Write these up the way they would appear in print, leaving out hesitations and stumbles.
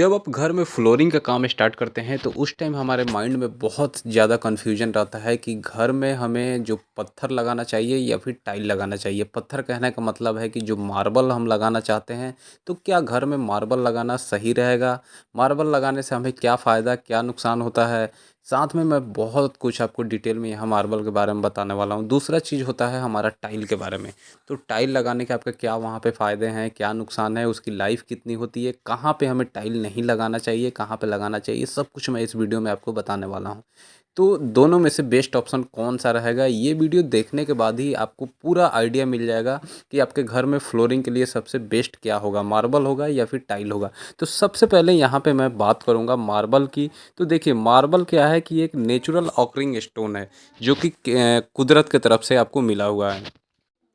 जब आप घर में फ्लोरिंग का काम स्टार्ट करते हैं तो उस टाइम हमारे माइंड में बहुत ज़्यादा कन्फ्यूजन रहता है कि घर में हमें जो पत्थर लगाना चाहिए या फिर टाइल लगाना चाहिए। पत्थर कहने का मतलब है कि जो मार्बल हम लगाना चाहते हैं, तो क्या घर में मार्बल लगाना सही रहेगा? मार्बल लगाने से हमें क्या फ़ायदा, क्या नुकसान होता है? साथ में मैं बहुत कुछ आपको डिटेल में यहाँ मार्बल के बारे में बताने वाला हूँ। दूसरा चीज़ होता है हमारा टाइल के बारे में। तो टाइल लगाने के आपका क्या वहाँ पे फ़ायदे हैं, क्या नुकसान है, उसकी लाइफ कितनी होती है, कहाँ पे हमें टाइल नहीं लगाना चाहिए, कहाँ पे लगाना चाहिए, सब कुछ मैं इस वीडियो में आपको बताने वाला हूँ। तो दोनों में से बेस्ट ऑप्शन कौन-सा रहेगा, ये वीडियो देखने के बाद ही आपको पूरा आइडिया मिल जाएगा कि आपके घर में फ्लोरिंग के लिए सबसे बेस्ट क्या होगा, मार्बल होगा या फिर टाइल होगा। तो सबसे पहले यहाँ पे मैं बात करूँगा मार्बल की। तो देखिए मार्बल क्या है कि एक नेचुरल ऑकरिंग स्टोन है, जो कि कुदरत की तरफ से आपको मिला हुआ है।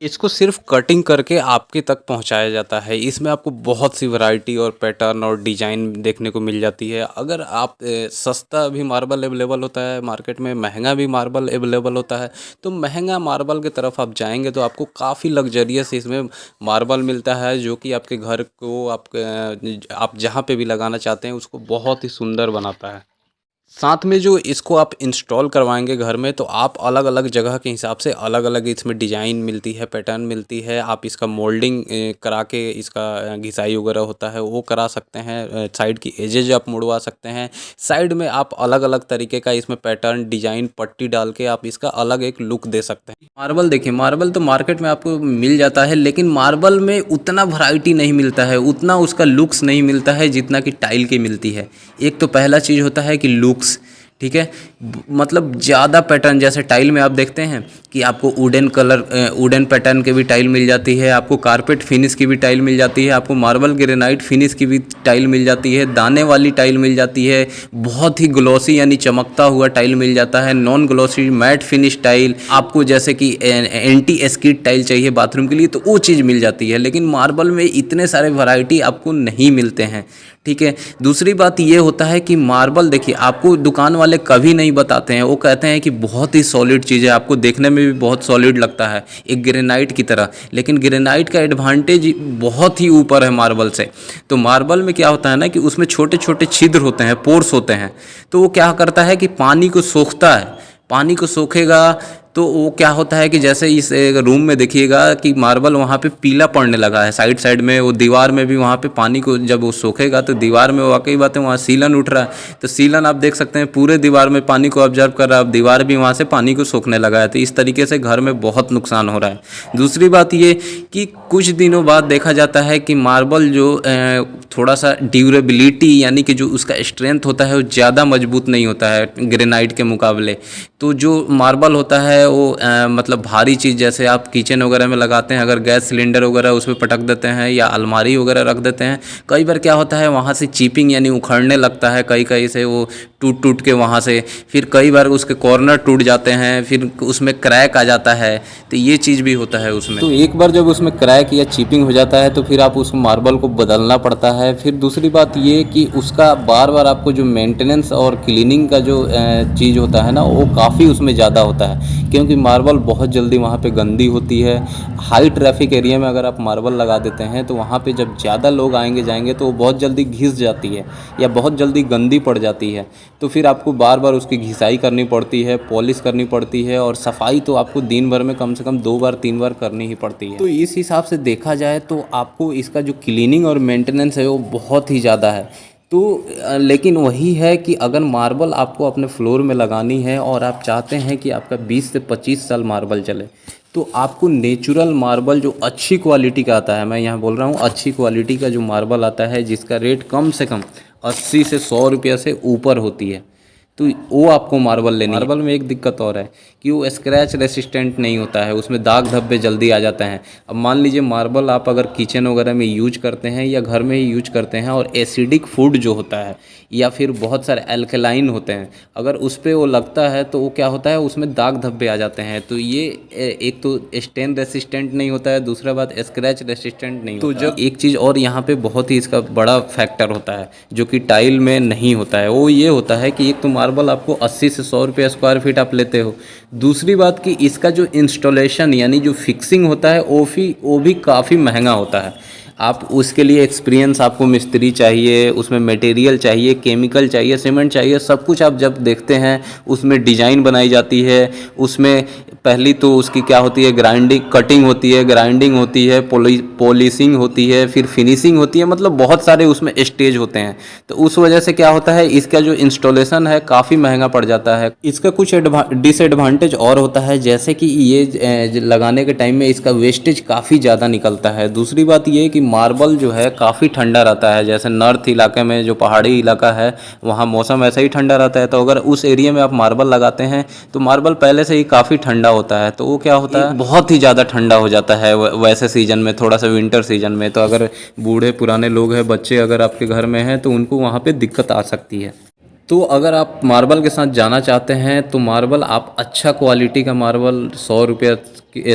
इसको सिर्फ़ कटिंग करके आपके तक पहुँचाया जाता है। इसमें आपको बहुत सी वैरायटी और पैटर्न और डिज़ाइन देखने को मिल जाती है। अगर आप सस्ता भी मार्बल अवेलेबल होता है मार्केट में, महँगा भी मार्बल अवेलेबल होता है। तो महँगा मार्बल की तरफ आप जाएँगे तो आपको काफ़ी लग्ज़रियस इसमें मार्बल मिलता है, जो कि आपके घर को आप जहाँ पे भी लगाना चाहते हैं उसको बहुत ही सुंदर बनाता है। साथ में जो इसको आप इंस्टॉल करवाएँगे घर में, तो आप अलग-अलग जगह के हिसाब से अलग-अलग इसमें डिज़ाइन मिलती है, पैटर्न मिलती है। आप इसका मोल्डिंग करा के इसका घिसाई वगैरह होता है वो करा सकते हैं। साइड की एजेज आप मुड़वा सकते हैं। साइड में आप अलग-अलग तरीके का इसमें पैटर्न, डिज़ाइन, पट्टी डाल के आप इसका अलग एक लुक दे सकते हैं। मार्बल देखिए, मार्बल तो मार्केट में आपको मिल जाता है, लेकिन मार्बल में उतना वैरायटी नहीं मिलता है, उतना उसका लुक्स नहीं मिलता है जितना कि टाइल की मिलती है। एक तो पहला चीज़ होता है कि लुक्स, ठीक है। मतलब ज़्यादा पैटर्न, जैसे टाइल में आप देखते हैं कि आपको वुडन पैटर्न की भी टाइल मिल जाती है, आपको कारपेट फिनिश की भी टाइल मिल जाती है, आपको मार्बल ग्रेनाइट फिनिश की भी टाइल मिल जाती है, दाने वाली टाइल मिल जाती है, बहुत ही ग्लॉसी यानी चमकता हुआ टाइल मिल जाता है, non glossy matte finish tile, आपको जैसे कि एंटी स्किड टाइल चाहिए बाथरूम के लिए तो वो चीज़ मिल जाती है। लेकिन मार्बल में इतने सारे वैरायटी आपको नहीं मिलते हैं, ठीक है। दूसरी बात ये होता है कि मार्बल देखिए, आपको दुकान वाले कभी नहीं बताते हैं, वो कहते हैं कि बहुत ही सॉलिड चीज़ है, आपको देखने में भी बहुत सॉलिड लगता है एक ग्रेनाइट की तरह, लेकिन ग्रेनाइट का एडवांटेज बहुत ही ऊपर है मार्बल से। तो मार्बल में क्या होता है ना कि उसमें छोटे छोटे छिद्र होते हैं, पोर्स होते हैं, तो वो क्या करता है कि पानी को सोखता है। पानी को सोखेगा तो वो क्या होता है कि जैसे इस रूम में देखिएगा कि मार्बल वहाँ पे पीला पड़ने लगा है, साइड साइड में वो दीवार में भी वहाँ पे पानी को जब वो सोखेगा तो दीवार में वाकई बात है वहाँ सीलन उठ रहा है। तो सीलन आप देख सकते हैं पूरे दीवार में पानी को ऑब्जर्व कर रहा है, अब दीवार भी वहाँ से पानी को सोखने लगा है। तो इस तरीके से घर में बहुत नुकसान हो रहा है। दूसरी बात ये कि कुछ दिनों बाद देखा जाता है कि मार्बल जो थोड़ा सा ड्यूरेबिलिटी यानी कि जो उसका स्ट्रेंथ होता है वो ज़्यादा मजबूत नहीं होता है ग्रेनाइट के मुकाबले। तो जो मार्बल होता है वो मतलब भारी चीज़ जैसे आप किचन वगैरह में लगाते हैं, अगर गैस सिलेंडर वगैरह उसमें पटक देते हैं या अलमारी वगैरह रख देते हैं, कई बार क्या होता है वहाँ से चिपिंग यानी उखड़ने लगता है, कई कई से वो टूट टूट के वहाँ से, फिर कई बार उसके कॉर्नर टूट जाते हैं, फिर उसमें क्रैक आ जाता है। तो ये चीज़ भी होता है उसमें। तो एक बार जब उसमें क्रैक या चिपिंग हो जाता है तो फिर आप उस मार्बल को बदलना पड़ता है। फिर दूसरी बात ये कि उसका बार बार आपको जो मेंटेनेंस और क्लीनिंग का जो चीज़ होता है ना, वो काफ़ी उसमें ज़्यादा होता है, क्योंकि मार्बल बहुत जल्दी वहाँ पे गंदी होती है। हाई ट्रैफिक एरिया में अगर आप मार्बल लगा देते हैं तो वहाँ पे जब ज़्यादा लोग आएंगे जाएंगे तो वो बहुत जल्दी घिस जाती है या बहुत जल्दी गंदी पड़ जाती है। तो फिर आपको बार बार उसकी घिसाई करनी पड़ती है, पॉलिश करनी पड़ती है, और सफाई तो आपको दिन भर में कम से कम 2 बार 3 बार करनी ही पड़ती है। तो इस हिसाब से देखा जाए तो आपको इसका जो क्लीनिंग और मेंटेनेंस है वो बहुत ही ज़्यादा है। तो लेकिन वही है कि अगर मार्बल आपको अपने फ्लोर में लगानी है और आप चाहते हैं कि आपका 20 से 25 साल मार्बल चले, तो आपको नेचुरल मार्बल जो अच्छी क्वालिटी का आता है, मैं यहाँ बोल रहा हूँ अच्छी क्वालिटी का जो मार्बल आता है जिसका रेट कम से कम 80 से 100 रुपये से ऊपर होती है, तो वो आपको मार्बल लेनी है। मार्बल में एक दिक्कत और है कि वो स्क्रैच रेसिस्टेंट नहीं होता है, उसमें दाग धब्बे जल्दी आ जाते हैं। अब मान लीजिए मार्बल आप अगर किचन वगैरह में यूज करते हैं या घर में ही यूज करते हैं, और एसिडिक फूड जो होता है या फिर बहुत सारे एल्कलाइन होते हैं, अगर उस पर वो लगता है तो वो क्या होता है उसमें दाग धब्बे आ जाते हैं। तो ये एक तो स्टेन रेसिस्टेंट नहीं होता है, दूसरा बात स्क्रैच रेसिस्टेंट नहीं होता। तो जब एक चीज़ और यहाँ पे बहुत ही इसका बड़ा फैक्टर होता है जो कि टाइल में नहीं होता है, वो ये होता है कि एक तो मार्बल आपको 80 से 100 रुपये स्क्वायर फीट आप लेते हो। दूसरी बात कि इसका जो इंस्टॉलेशन यानी जो फिक्सिंग होता है वो भी काफ़ी महंगा होता है। आप उसके लिए एक्सपीरियंस, आपको मिस्त्री चाहिए, उसमें मटेरियल चाहिए, केमिकल चाहिए, सीमेंट चाहिए, सब कुछ आप जब देखते हैं उसमें डिज़ाइन बनाई जाती है। उसमें पहली तो उसकी क्या होती है, ग्राइंडिंग, कटिंग होती है, ग्राइंडिंग होती है, पॉलिशिंग होती है, फिर फिनिशिंग होती है, मतलब बहुत सारे उसमें स्टेज होते हैं। तो उस वजह से क्या होता है, इसका जो इंस्टॉलेशन है काफ़ी महंगा पड़ जाता है। इसका कुछ डिसएडवांटेज और होता है, जैसे कि ये लगाने के टाइम में इसका वेस्टेज काफ़ी ज़्यादा निकलता है। दूसरी बात ये है कि मार्बल जो है काफ़ी ठंडा रहता है, जैसे नॉर्थ इलाके में जो पहाड़ी इलाका है वहाँ मौसम ऐसा ही ठंडा रहता है, तो अगर उस एरिया में आप मार्बल लगाते हैं तो मार्बल पहले से ही काफ़ी ठंडा होता है, तो वो क्या होता है, बहुत ही ज़्यादा ठंडा हो जाता है वैसे सीजन में, थोड़ा सा विंटर सीजन में। तो अगर बूढ़े पुराने लोग हैं, बच्चे अगर आपके घर में हैं, तो उनको वहाँ पे दिक्कत आ सकती है। तो अगर आप मार्बल के साथ जाना चाहते हैं तो मार्बल आप अच्छा क्वालिटी का मार्बल 100 रुपये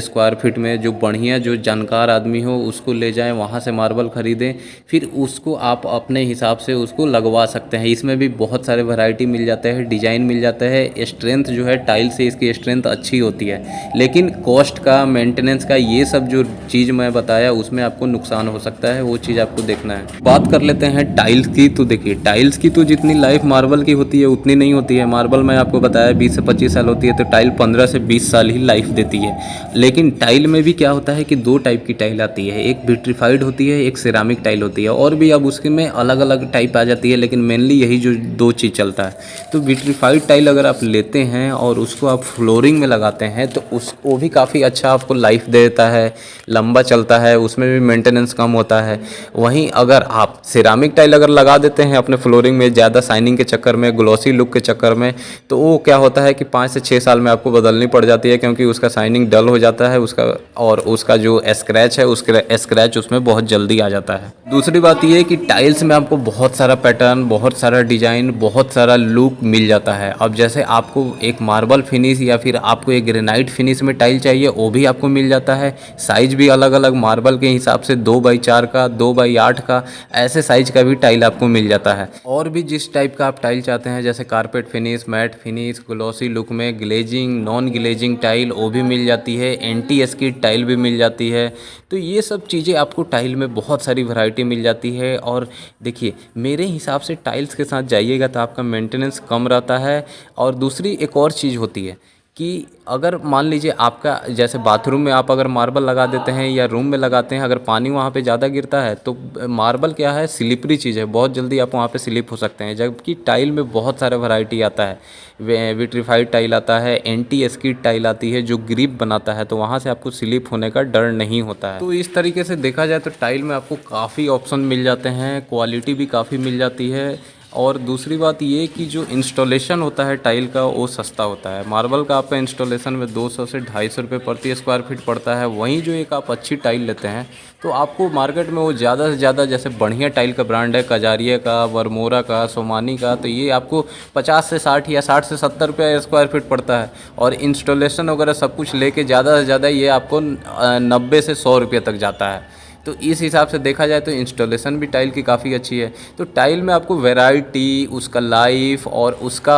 स्क्वायर फीट में, जो बढ़िया, जो जानकार आदमी हो उसको ले जाएं, वहाँ से मार्बल ख़रीदें, फिर उसको आप अपने हिसाब से उसको लगवा सकते हैं। इसमें भी बहुत सारे वैरायटी मिल जाते हैं, डिज़ाइन मिल जाता है, स्ट्रेंथ जो है टाइल से इसकी स्ट्रेंथ अच्छी होती है, लेकिन कॉस्ट का, मेंटेनेंस का, ये सब जो चीज़ मैं बताया उसमें आपको नुकसान हो सकता है, वो चीज़ आपको देखना है। बात कर लेते हैं टाइल्स की। तो देखिए, टाइल्स की तो जितनी लाइफ मार्बल की होती है उतनी नहीं होती है। मार्बल मैं आपको बताया 20 से 25 साल होती है, तो टाइल 15 से 20 साल ही लाइफ देती है। लेकिन टाइल में भी क्या होता है कि दो टाइप की टाइल आती है, एक विट्रीफाइड होती है, एक सिरामिक टाइल होती है, और भी अब उसके में अलग अलग टाइप आ जाती है, लेकिन मेनली यही जो दो चीज़ चलता है। तो विट्रीफाइड टाइल अगर आप लेते हैं और उसको आप फ्लोरिंग में लगाते हैं तो वो भी काफ़ी अच्छा आपको लाइफ देता है, लंबा चलता है, उसमें भी मेंटेनेंस कम होता है। वहीं अगर आप सिरामिक टाइल अगर लगा देते हैं अपने फ्लोरिंग में ज़्यादा शाइनिंग के चक्कर में, ग्लॉसी लुक के चक्कर में, तो वो क्या होता है कि 5 से 6 साल में आपको बदलनी पड़ जाती है, क्योंकि उसका शाइनिंग डल हो जाता है उसका, और उसका जो स्क्रैच है उसके स्क्रैच उसमें बहुत जल्दी आ जाता है। दूसरी बात ये है कि टाइल्स में आपको बहुत सारा पैटर्न, बहुत सारा डिज़ाइन, बहुत सारा लुक मिल जाता है। अब जैसे आपको एक मार्बल फिनिश या फिर आपको एक ग्रेनाइट फिनिश में टाइल चाहिए, वो भी आपको मिल जाता है। साइज़ भी अलग अलग मार्बल के हिसाब से 2x4 का, 2x8 का, ऐसे साइज का भी टाइल आपको मिल जाता है। और भी जिस टाइप का आप टाइल चाहते हैं, जैसे carpet finish, matte finish, glossy look में, ग्लेजिंग, नॉन ग्लेजिंग टाइल, वो भी मिल जाती है, एंटी स्किड टाइल भी मिल जाती है। तो ये सब चीज़ें आपको टाइल में बहुत सारी वैरायटी मिल जाती है। और देखिए, मेरे हिसाब से टाइल्स के साथ जाइएगा तो आपका मेंटेनेंस कम रहता है। और दूसरी एक और चीज़ होती है कि अगर मान लीजिए आपका जैसे बाथरूम में आप अगर मार्बल लगा देते हैं या रूम में लगाते हैं, अगर पानी वहाँ पे ज़्यादा गिरता है तो मार्बल क्या है, स्लिपरी चीज़ है, बहुत जल्दी आप वहाँ पे स्लिप हो सकते हैं। जबकि टाइल में बहुत सारा वैरायटी आता है, विट्रीफाइड टाइल आता है, एंटी स्किड टाइल आती है जो ग्रिप बनाता है, तो वहाँ से आपको स्लिप होने का डर नहीं होता है। तो इस तरीके से देखा जाए तो टाइल में आपको काफ़ी ऑप्शन मिल जाते हैं, क्वालिटी भी काफ़ी मिल जाती है। और दूसरी बात ये कि जो इंस्टॉलेशन होता है टाइल का वो सस्ता होता है। मार्बल का आपका इंस्टॉलेशन में 200 से 250 रुपये प्रति स्क्वायर फीट पड़ता है। वहीं जो एक आप अच्छी टाइल लेते हैं तो आपको मार्केट में वो ज़्यादा से ज़्यादा, जैसे बढ़िया टाइल का ब्रांड है कजारिया का, वर्मोरा का, सोमानी का, तो ये आपको 50 से 60 या 60 से 70 रुपये स्क्वायर फीट पड़ता है। और इंस्टॉलेशन वगैरह सब कुछ लेके ज़्यादा से ज़्यादा ये आपको 90 से 100 रुपये तक जाता है। तो इस हिसाब से देखा जाए तो इंस्टॉलेशन भी टाइल की काफ़ी अच्छी है। तो टाइल में आपको वैरायटी, उसका लाइफ और उसका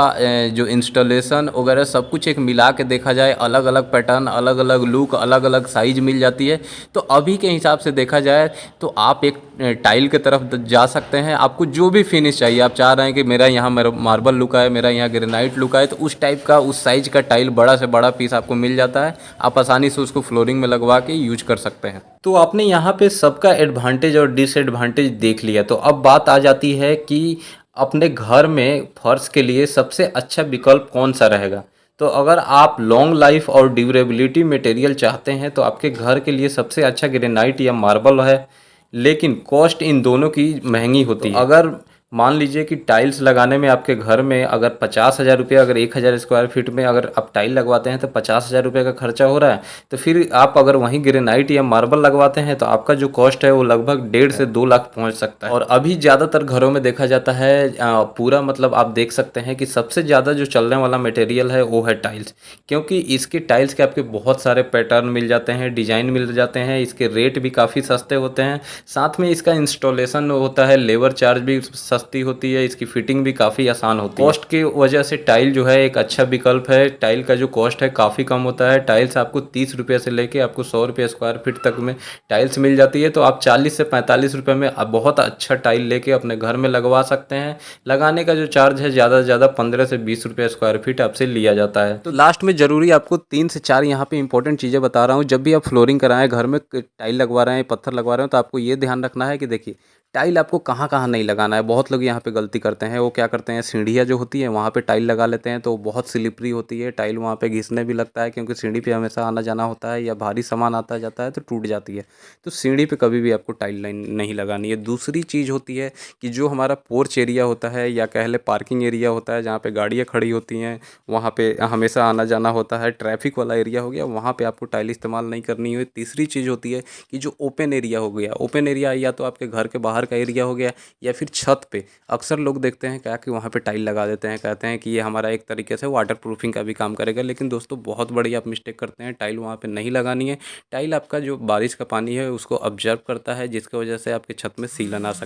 जो इंस्टॉलेशन वगैरह सब कुछ एक मिला के देखा जाए, अलग अलग पैटर्न, अलग अलग लुक, अलग अलग साइज मिल जाती है। तो अभी के हिसाब से देखा जाए तो आप एक टाइल के तरफ जा सकते हैं। आपको जो भी फिनिश चाहिए, आप चाह रहे हैं कि मेरा यहाँ मार्बल लुक आए, मेरा यहाँ ग्रेनाइट लुक आए, तो उस टाइप का, उस साइज का टाइल, बड़ा से बड़ा पीस आपको मिल जाता है। आप आसानी से उसको फ्लोरिंग में लगवा के यूज कर सकते हैं। तो आपने यहाँ पे सबका एडवांटेज और डिसएडवांटेज देख लिया। तो अब बात आ जाती है कि अपने घर में फर्श के लिए सबसे अच्छा विकल्प कौन सा रहेगा। तो अगर आप लॉन्ग लाइफ और ड्यूरेबिलिटी मटेरियल चाहते हैं तो आपके घर के लिए सबसे अच्छा ग्रेनाइट या मार्बल है, लेकिन कॉस्ट इन दोनों की महंगी होती है। अगर मान लीजिए कि टाइल्स लगाने में आपके घर में अगर 50,000 रुपये, अगर 1,000 स्क्वायर फीट में अगर आप टाइल लगवाते हैं तो 50,000 रुपये का खर्चा हो रहा है। तो फिर आप अगर वहीं ग्रेनाइट या मार्बल लगवाते हैं तो आपका जो कॉस्ट है वो लगभग 1.5 से 2 लाख पहुंच सकता है। और अभी ज़्यादातर घरों में देखा जाता है पूरा, मतलब आप देख सकते हैं कि सबसे ज़्यादा जो चलने वाला मटेरियल है वो है टाइल्स, क्योंकि इसके टाइल्स के आपके बहुत सारे पैटर्न मिल जाते हैं, डिज़ाइन मिल जाते हैं, इसके रेट भी काफ़ी सस्ते होते हैं, साथ में इसका इंस्टॉलेशन होता है, लेबर चार्ज भी सस्ती होती है, इसकी फिटिंग भी काफ़ी आसान होती है। कॉस्ट की वजह से टाइल जो है एक अच्छा विकल्प है। टाइल का जो कॉस्ट है काफ़ी कम होता है। टाइल्स आपको 30 रुपये से लेके आपको 100 रुपये स्क्वायर फीट तक में टाइल्स मिल जाती है। तो आप 40 से 45 रुपये में आप बहुत अच्छा टाइल लेके अपने घर में लगवा सकते हैं। लगाने का जो चार्ज है ज़्यादा से ज़्यादा 15 से 20 रुपये स्क्वायर फीट आपसे लिया जाता है। तो लास्ट में ज़रूरी आपको 3 से 4 यहाँ पे इंपॉर्टेंट चीज़ें बता रहा हूँ। जब भी आप फ्लोरिंग कराएं, घर में टाइल लगवा रहे हैं, पत्थर लगवा रहे हैं, तो आपको ये ध्यान रखना है कि देखिए टाइल आपको कहाँ कहाँ नहीं लगाना है। बहुत लोग यहाँ पे गलती करते हैं, वो क्या करते हैं, सीढ़ियाँ जो होती हैं वहाँ पे टाइल लगा लेते हैं, तो बहुत स्लिपरी होती है टाइल, वहाँ पे घिसने भी लगता है क्योंकि सीढ़ी पे हमेशा आना जाना होता है या भारी सामान आता जाता है तो टूट जाती है। तो सीढ़ी पे कभी भी आपको टाइल लाइन नहीं लगानी है। दूसरी चीज़ होती है कि जो हमारा पोर्च एरिया होता है या कह ले पार्किंग एरिया होता है, जहाँ पे गाड़ियाँ खड़ी होती हैं, वहाँ पे हमेशा आना जाना होता है, ट्रैफिक वाला एरिया हो गया, वहाँ पे आपको टाइल इस्तेमाल नहीं करनी है। तीसरी चीज़ होती है कि जो ओपन एरिया हो गया, ओपन एरिया या तो आपके घर के बाहर का एरिया हो गया या फिर छत पे, अक्सर लोग देखते हैं क्या कि वहाँ पे टाइल लगा देते हैं, कहते हैं कि ये हमारा एक तरीके से वाटर प्रूफिंग का भी काम करेगा। लेकिन दोस्तों बहुत बड़ी आप मिस्टेक करते हैं, टाइल वहाँ पे नहीं लगानी है। टाइल आपका जो बारिश का पानी है उसको ऑब्जर्व करता है, जिसकी वजह से आपके छत में सीलन आ सकता है।